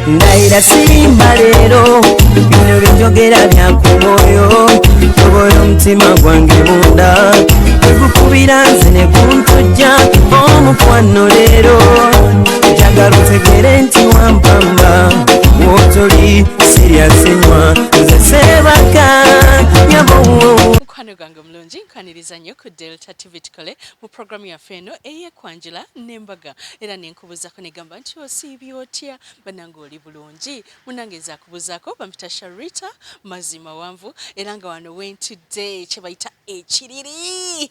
Naira sirimba lero bino byogera byakumoyo toboyo mtima gwange munda ekukubira nze ne kuntujja omukwano lero njagala otegere nti wampamba wotoli siryasenywa nze sebaka nyabo mukwano gwange mulungi nkaniriza nnyo ku Delta TV tukole mu programu yaffe eno eyekwanjula n'embaga era nenkubuzako negamba nti osiibye otya banange oli bulungi munange nzakubuzaako bampita Sharita mazima wanvu era nga wano wentudde kye bayita ekiriri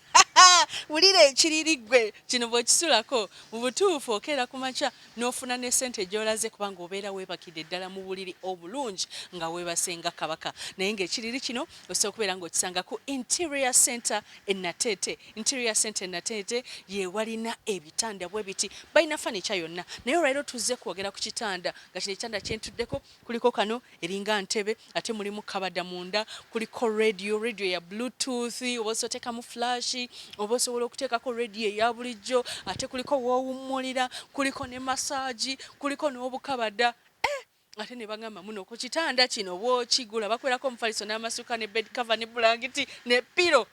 wulira ekiriri gwe kino bw'okisulako mu butuufu okeera ku makya n'ofuna ne ssente gy'olaze kubanga obeera weebakidde ddala mu buliri obulungi nga weebasenga kabaka naye ng'ekiriri kino osobola okubeera ng'okisanga ku Interior Center Enatete. Interior Center Enatete ye walina ebitanda bwe biti balina furniture yonna naye olwaleero tuzze kwogera ku kitanda nga kino ekitanda kyentuddeko kuliko kano eringa ntebe ate mulimu kabada munda kuliko radio ya bluetooth oba osoteekamu flash oba osobola okuteekako radio eya bulijjo ate kuliko woowummulira kuliko ne massage kuliko n'obukabada ate ne bagamba muno ku kitanda kino bw'okigula bakwerako omufaliso n'amasuka ne bed cover ne blanketi ne pilo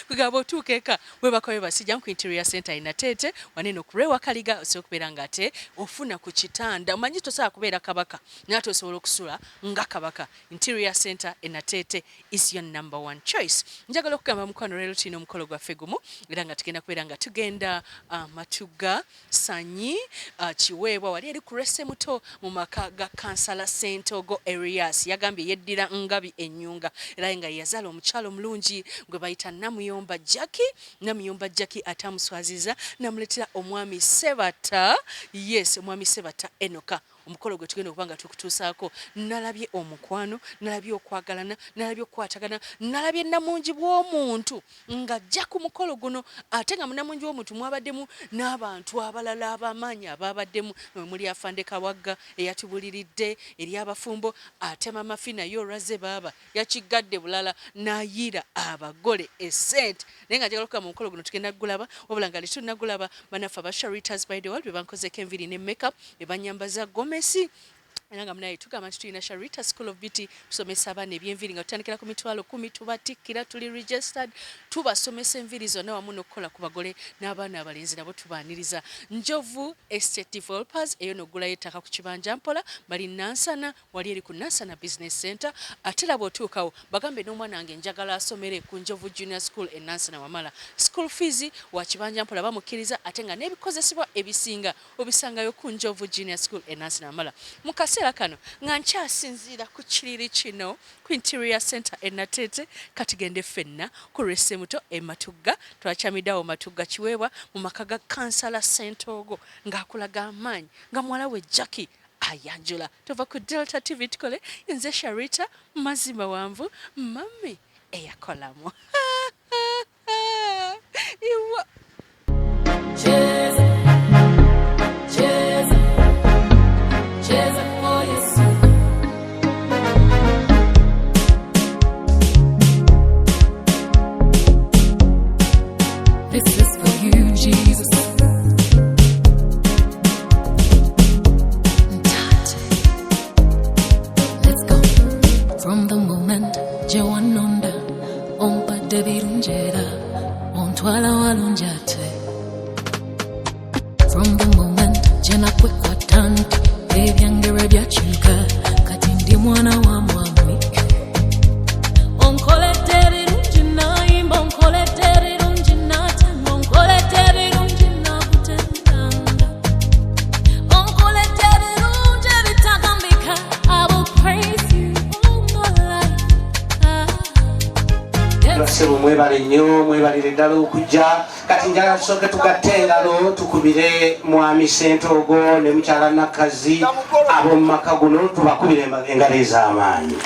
kugaba otuuka eka webakawe basijja ku Interior Center Enatete waneno kurewa kaliga osobola okubeera nga ate ofuna ku kitanda omanyi tosobola kubeera kabaka naye osobola okusula nga kabaka. Interior Center Enatete is your number one choice. Njagala okugamba mukwano leero tulina omukolo gwaffe gumu era nga tugenda kubeera nga tugenda Matuga Sanyi Kiweebwa wali eri ku Rese Muto mu maka ga Kansala Sentogo areas yagambye yeddira Ngabi Ennyunga era nga yazaala omukyalo omulungi gwe bayita Namuyomba Jackie atamuswaziza namuletera omwami Sebata omwami Sebata Enoka. Omukolo gwe tugenda okubanga tukutuusaako nalabye omukwano nalabye okwagalana nalabye okukwatagana nalabye namungi bw'omuntu ng'ajja ku mukolo guno ate nga munamungi w'omuntu mwabaddemu n'abantu abalala ab'amaanyi ababaddemu muli Afande Kawagga eyatubuliridde eri abafumbo ate Mama Fina y'olwaze baaba yakigadde bulala n'ayiira abagole essente naye nga njagala okugamba omukolo guno tugenda gulaba wabula nga letunagulaba banaffe aba Sharitas by the world be bankozeko enviri ne makeup be banyambaza Messi Nanga mnaye tugamba nti tulina Sharita School of Beauty tusomesa abaana ebyenviri nga tutandikira ku mitwalo 10 tubatikkira tuli registered tubasomesa enviri zonna wamu n'okukola ku bagole n'abaana abalenzi nabo tubaaniriza. Njovu Estate Developers eyo n'oggulayo ettaka ku kibanja Mpola bali Nansana wali eri ku Nansana Business Center ate laba otuukawo bagambe n'omwana wange njagala asomere ku Njovu Junior School e Nansana Wamala. School fees wa kibanja Mpola bamukkiriza ate nga n'ebikozesebwa ebisinga obisangayo ku Njovu Junior School e Nansana Wamala. Mukasera kano nga nkyasinziira ku kiriri kino ku Interior Center Enatete katigende fenna ku Rese Muto e Matuga twachamiddawo Matuga Kiweebwa mu maka ga Kansala Sentogo ng'akulaga amaanyi nga mwala we Jackie ayanjula. Tova ku Delta TV tukole nze Sharita mazima wanvu mami eyakolamu. Iwa from the moment jena kwekwatana ebyange byakyuka kati ndi mwana wa mwami onkolettere rungi nayimba onkolettere rungi natanga onkolettere rungi nakutendanga onkolettere rungi bitagambika I will praise you all my life. Mwebale nnyo mwebalire ddala okujja kati njagala tusooke tugatte engalo tukubire mwami Sentogo ne mukyala Nakazi ab'omu maka guno tubakubire engalo ez'amaanyi.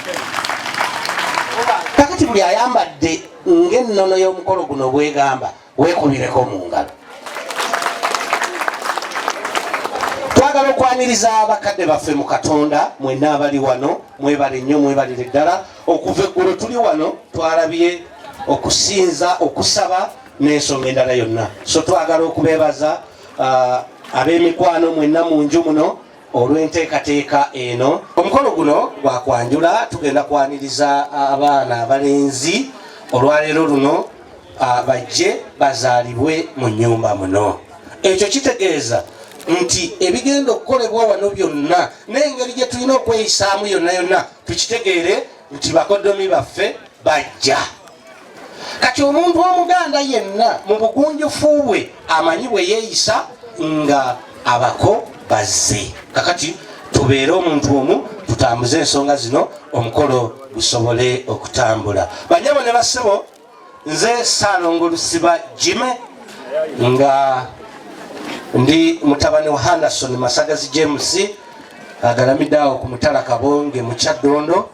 Kakati buli ayambadde ng'ennono y'omukolo guno bwegamba weekubireko mu ngalo. Twagala okwaniriza abakadde baffe mu Katonda mwenna abali wano mwebale nnyo mwebalire ddala okuva eggulo tuli wano twalabye okusinza okusaba n'ensonga endala yonna so twagala okubeebaza ab'emikwano mwenna mu nju muno olw'enteekateeka eno omukolo guno gwakwanjula tugenda kwaniriza abaana abalenzi olwaleero luno bajje bazaalibwe mu nnyumba muno ekyo kitegeeza nti ebigenda okukolebwa wano byonna n'engeri gye tulina okweyisaamu yonna yonna tukitegeere nti bakodomi baffe bajja kati omuntu omuganda yenna mu bugunjufu bwe amanyi bwe yeeyisa nga abako bazze kakati tubeere omuntu omu tutambuze ensonga zino omukolo gusobole okutambula banyabo ne bassebo nze Saalongo Lusiba Jime nga ndi mutabani wa Henderson Masagazi James agalamidde awo ku Mutala Kabonge mu Kyaddondo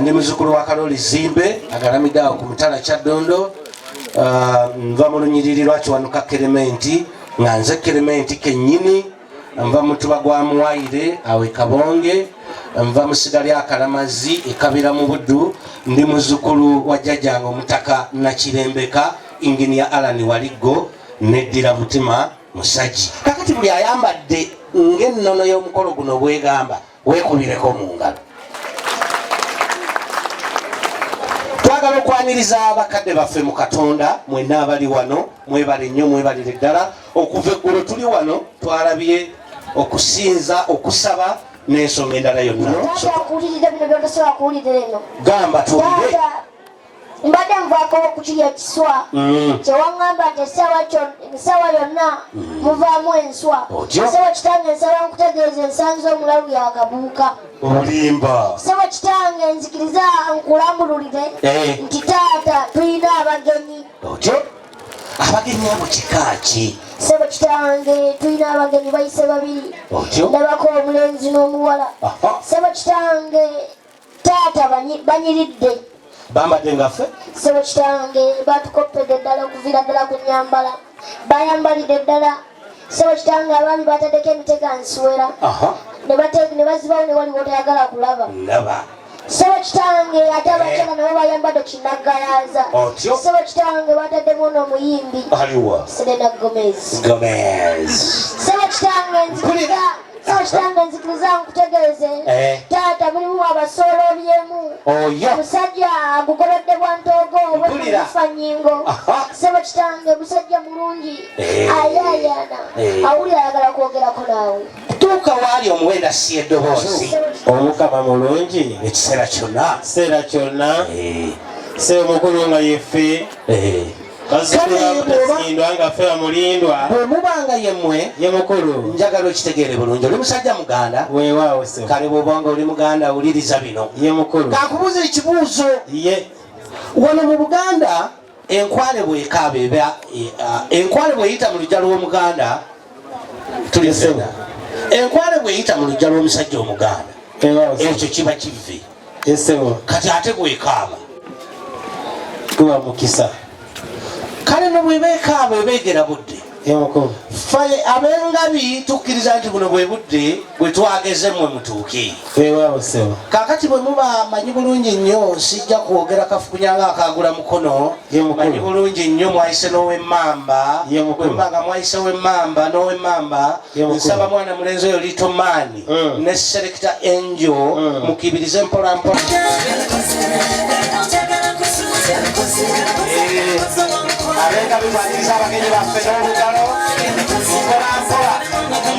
ndi muzzukulu wa Kaloli Zimbe agalamidde awo ku Mutala Kyaddondo nva mu lunyiriri lwa Kiwanuka Kerementi nga nze Kerementi kennyini nva mutuba gwa Muwaire awe Kabonge nva musiga lya Kalamazi ekabira mu Buddu ndi muzzukulu wa jjajjange Omutaka Nakirembeka Engineer Alan Waliggo neddira Mutima Musajji kakati buli ayambadde ng'ennono y'omukolo guno bwegamba weekubireko mu ngalo twagala okwaniriza abakadde baffe mu Katonda mwenna abali wano mwebale nnyo mwebalire ddala okuva eggulo tuli wano twalabye okusinza okusaba n'ensonga endala yonna gamba tuwulire mbadde nvaako okukirya ekiswa kyewaŋŋamba nti essaawa yonna muvaamu enswa ssebo kitange nsaba nkutegeeza ensanzi omulalu yakabuuka olimba ssebo kitange nzikiriza nkulambululire nti taata tulina abagenyi otyo abagenyi abo kikaaki ssebo kitange tulina abagenyi bayise babiri ndabako omulenzi n'omuwala ssebo kitange taata banyiridde bambadde ngaffe ssebo kitange batukoppedde ddala okuviira ddala ku nyambala bayambalidde ddala ssebo kitange abaami bataddeko emitega nswera ne bazibawo ne waliwo tayagala kulaba ssebo kitange ate abakyala nabo bayambadde kinaggayaza ssebo kitange bataddemu n'omuyimbi Selena Gomez ssebo kitange nzikiriza nkutegeeze taata mulimu abasoolobyemu musajja agugobedde bwantoogo obwemufa nnyingo ssebo kitange musajja mulungi ayayaana awulira ayagala kwogerako naawe tuuka waali omuwenda si eddoboozi omukama mulungi ekiseera kyonna se omukulu nga yeffe basindwa nga ffe bamulindwa bwe mubanga yemmwe ye mukulu njagala okitegeere bulungi oli musajja muganda weewaawo se kale bw'obanga oli muganda awuliriza bino ye mukulu kankubuuza ekibuuzo ye wano mu Buganda enkwale bwekaaba eba enkwale bweyita mu lujja lw'omuganda tulisena enkwale bweyita mu lujja lw'omusajja omuganda ekyo kiba kivve esebo kati ate bwekaaba tuba mukisa kale no bwebekaaba ebeegera budde ye mukulu ffe ab'engabi tukkiriza nti buno bwe budde bwe twageze mmwe mutuuke weewaawo sebo kakati bwe muba manyi bulungi nnyo sijja kwogera kafukunyanga akagula mukono manyi bulungi nnyo mwayise n'ow'emmamba bwembanga mwayise w'emmamba n'ow'emmamba nsaba mwana mulenzi oyo Litomaani ne Selector Angel mukibirize mpolampola abenga bimanyiza abagenyi baffe n'olugalo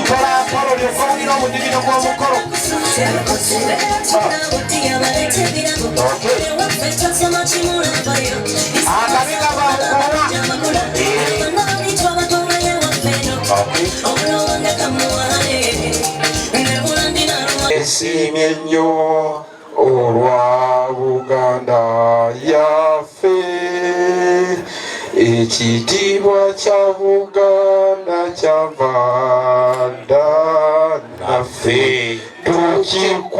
mpolampola olyokoomira omudibino gw'omukolo akabiga bamukola esiimye nnyo olwa Buganda yaffe ekitiibwa kya Buganda kyavanda naffe tukikumbengo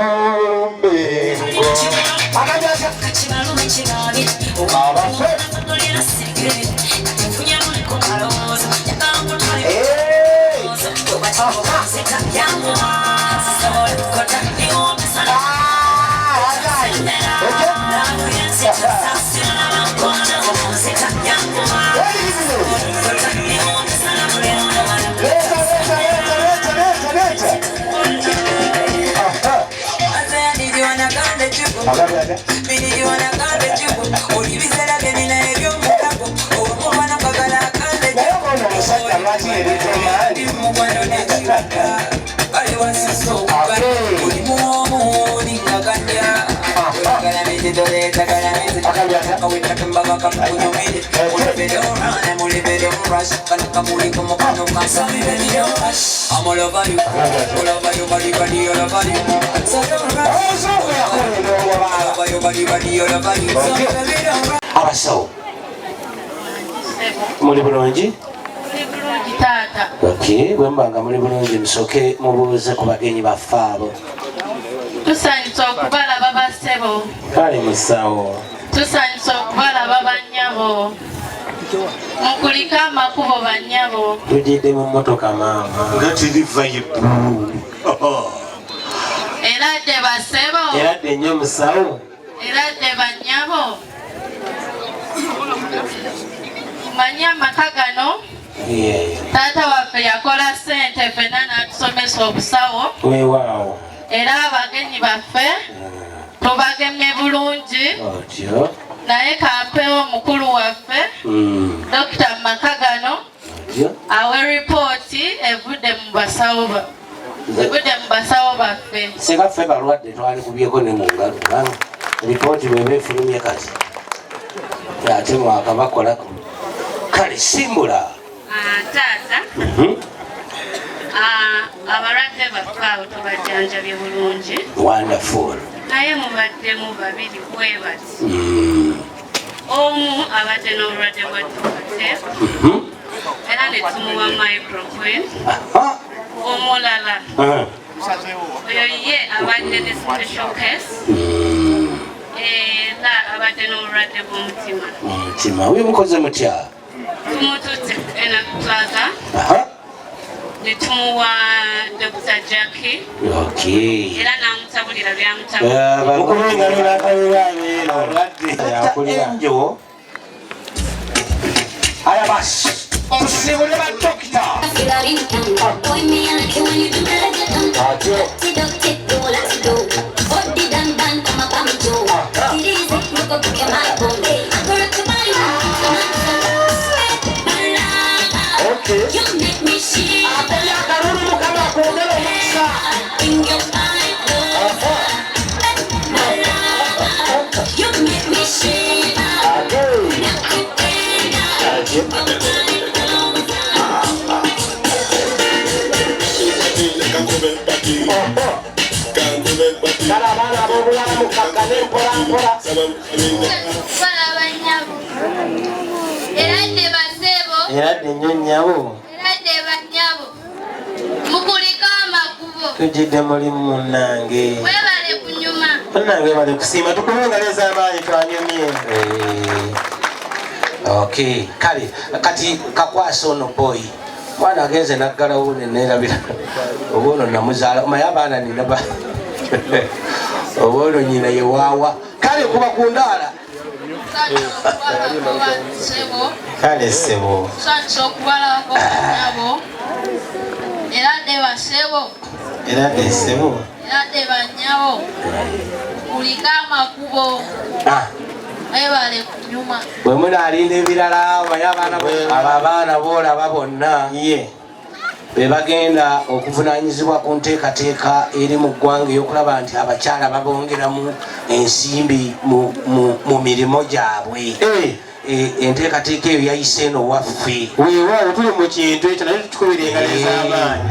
Abasawo muli bulungi? Okay, bwembanga muli bulungi musoke mubuuze ku bagenyi baffe abo. Tusanyusa okubalaba bassebo. Kale musawo. Tusanyusa okubalaba bannyabo. Mukulika amakubo bannyabo. Tujidde mu mmotoka maama. Nga tiriva yebbu. Eradde bassebo. Eradde nnyo musawo. Eradde bannyabo. Manyi amaka gano. Taata waffe yakola ssente ffenna n'atusomesa obusawo. Weewaawo. Era abagenyi baffe tubagemye bulungi. Naye kampewo omukulu waffe Dr. Makagano awe ripooti evudde mu basawo baffe. Singa ffe balwadde twali kubyeko ne mu ngalo kubanga ripooti bweba efulumye kati ate mwaka bakolako. Kale simbula taata abalwadde baffe abo tubajjanjabye bulungi. Wonderful. Naye mubaddemu babiri bwebati. Omu abadde n'obulwadde bwa tumate era ne tumuwa microquine. Omulala oyo ye abadde ne special case era abadde n'obulwadde bw'omutima. Mutima wemukoze mutya? Tumututte enakutwaza ne tumuwa Dr. Jackie. Okay. Era n'amutabulira by'amutabulira. Enjo aya basi tusibule badokita. You make me shine. In your eyes, you make me shine. Eradde nnyo nnyabo. Mukulika amakubo. Tujidde mulimu munnange. Webale kunyuma. Munnange bale kusiima tukubungaleza amaanyi twanyumye. Okay, kale kati kakwasa ono boy. Mwana agenze naggalawo nerabira. Obono namuzaala maye abaana nina ba. Obono nyina yewawa. Kale kuba kundaala. Kale ssebo. Sanso okubalako bannyabo. Eradde bassebo. Eradde ssebo. Eradde bannyabo. Kulika amakubo. Webale kunyuma. Bwe munaalinda ebirala maye abaana boolaba bonna be bagenda okuvunaanyizibwa ku nteekateeka eri mu ggwanga ey'okulaba nti abakyala babongeramu ensimbi mu mirimu gyabwe. Enteekateeka eyo yayise eno waffe. Weewaawo tuli mu kintu ekyo naye tukikubirengaleza amaanyi.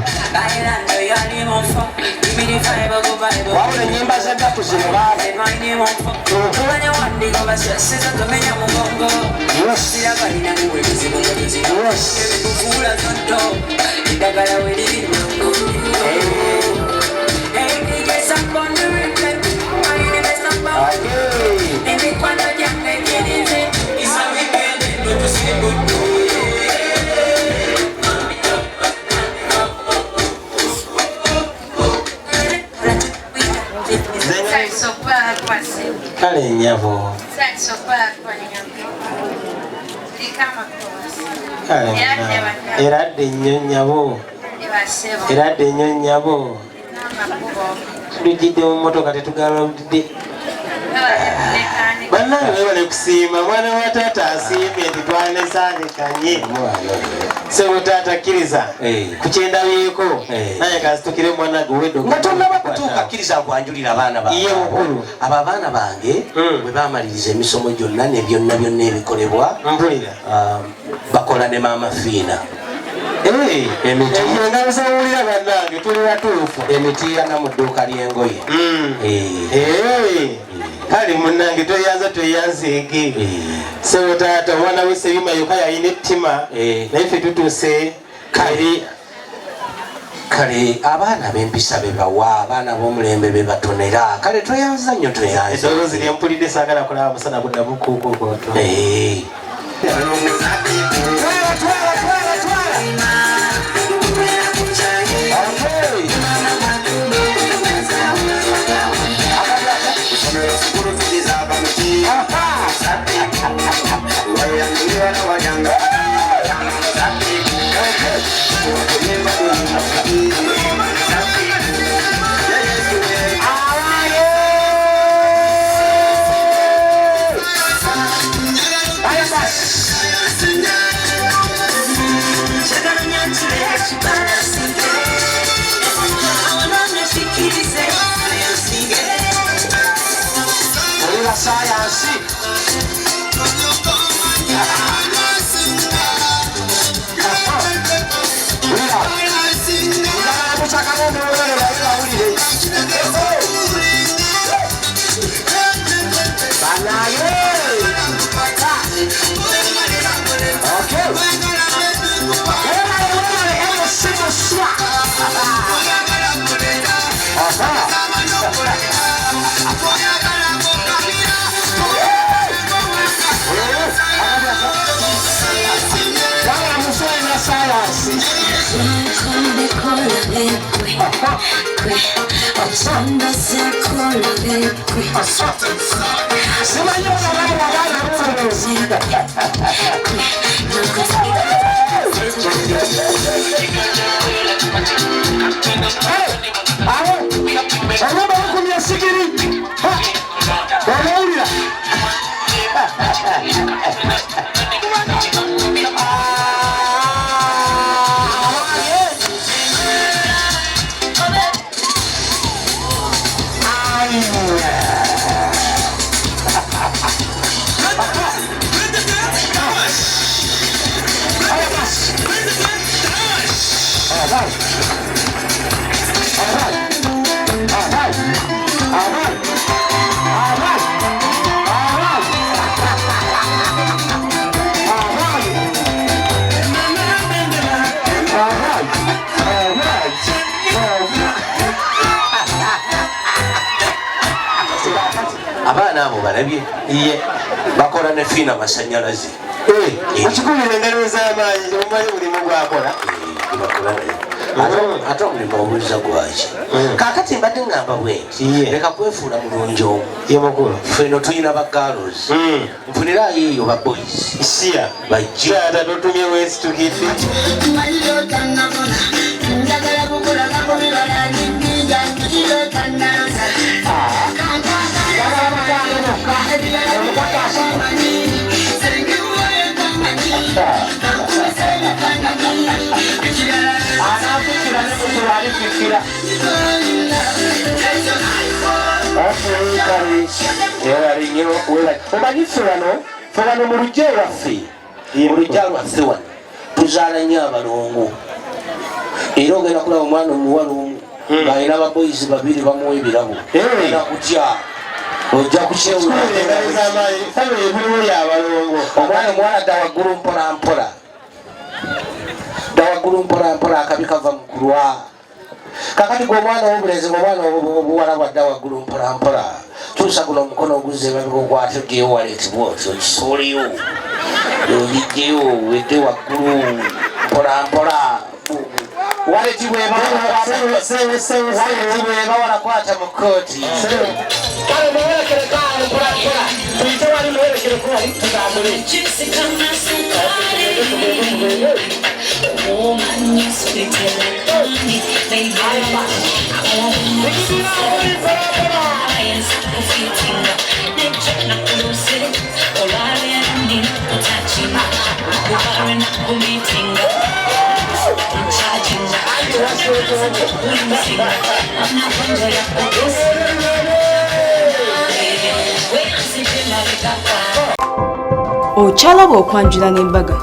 Wabula ennyimba z'eddatu zino Kale kale nyabo eradde nnyo nyabo eradde nnyo nyabo tulugidde mu motoka tetugaludde bannange webale kusiima mwana wa taata asiimye nti twanesaanekanye sebo taata kkiriza kukyendabyeko naye kazitukire mwana ge weddo nga tonnaba kutuuka kkiriza kwanjulira abaana bange abo abaana bange bwe bamaliriza emisomo gyonna ne byonna byonna ebikolebwa mpulira bakola ne maama fiina engabisawulira bannange tuli batuufu emitiirana mu dduuka ly'engoye kale munnange toyanza tweyanzeege sebo taata omwana w'esebima yokka yalina ettima naye ffe tutuuse kale abaana b'empisa be bawa abaana b'omulembe be batonera kale toyanza nnyo toyanza eddoboozi lyempulidde saagala kulaba musana gudda bukuukuukoto abaana abo balabye bakola ne fiina masanyalaze akikubira engalo ez'amaanyi omumanyi mulimu gwakola ate omulimu obuliza gwaki kakati mbadde ngamba bwenti leka kwefuula mulungi omu yemukulu feno tulina ba girls nfunirayo eyo ba boys siya bajja ata totumye wesitukidde omanyife wano mu lujja lwaffe wano tuzaala nnyo abalongo era ogenda kulaba omwana omuwala omu ng'alina ababoyizi babiri bamuwa ebirabo era kutya ojja kukyewulaomwana omuwala dda waggulu mpolampola akabi kava mu kulwa kakati gw'omwana w'obulenzi ng'omwana obuwala bwadda waggulu mpolampola tuusa guno omukono oguzza emabega okwata ogyeyo waleetibwa otyo kisooleyo ogijjeyo wedde waggulu mpolampola waletibwa eba walakwata mu kooti kale muwerekereka Okyalaba okwanjula n'embaga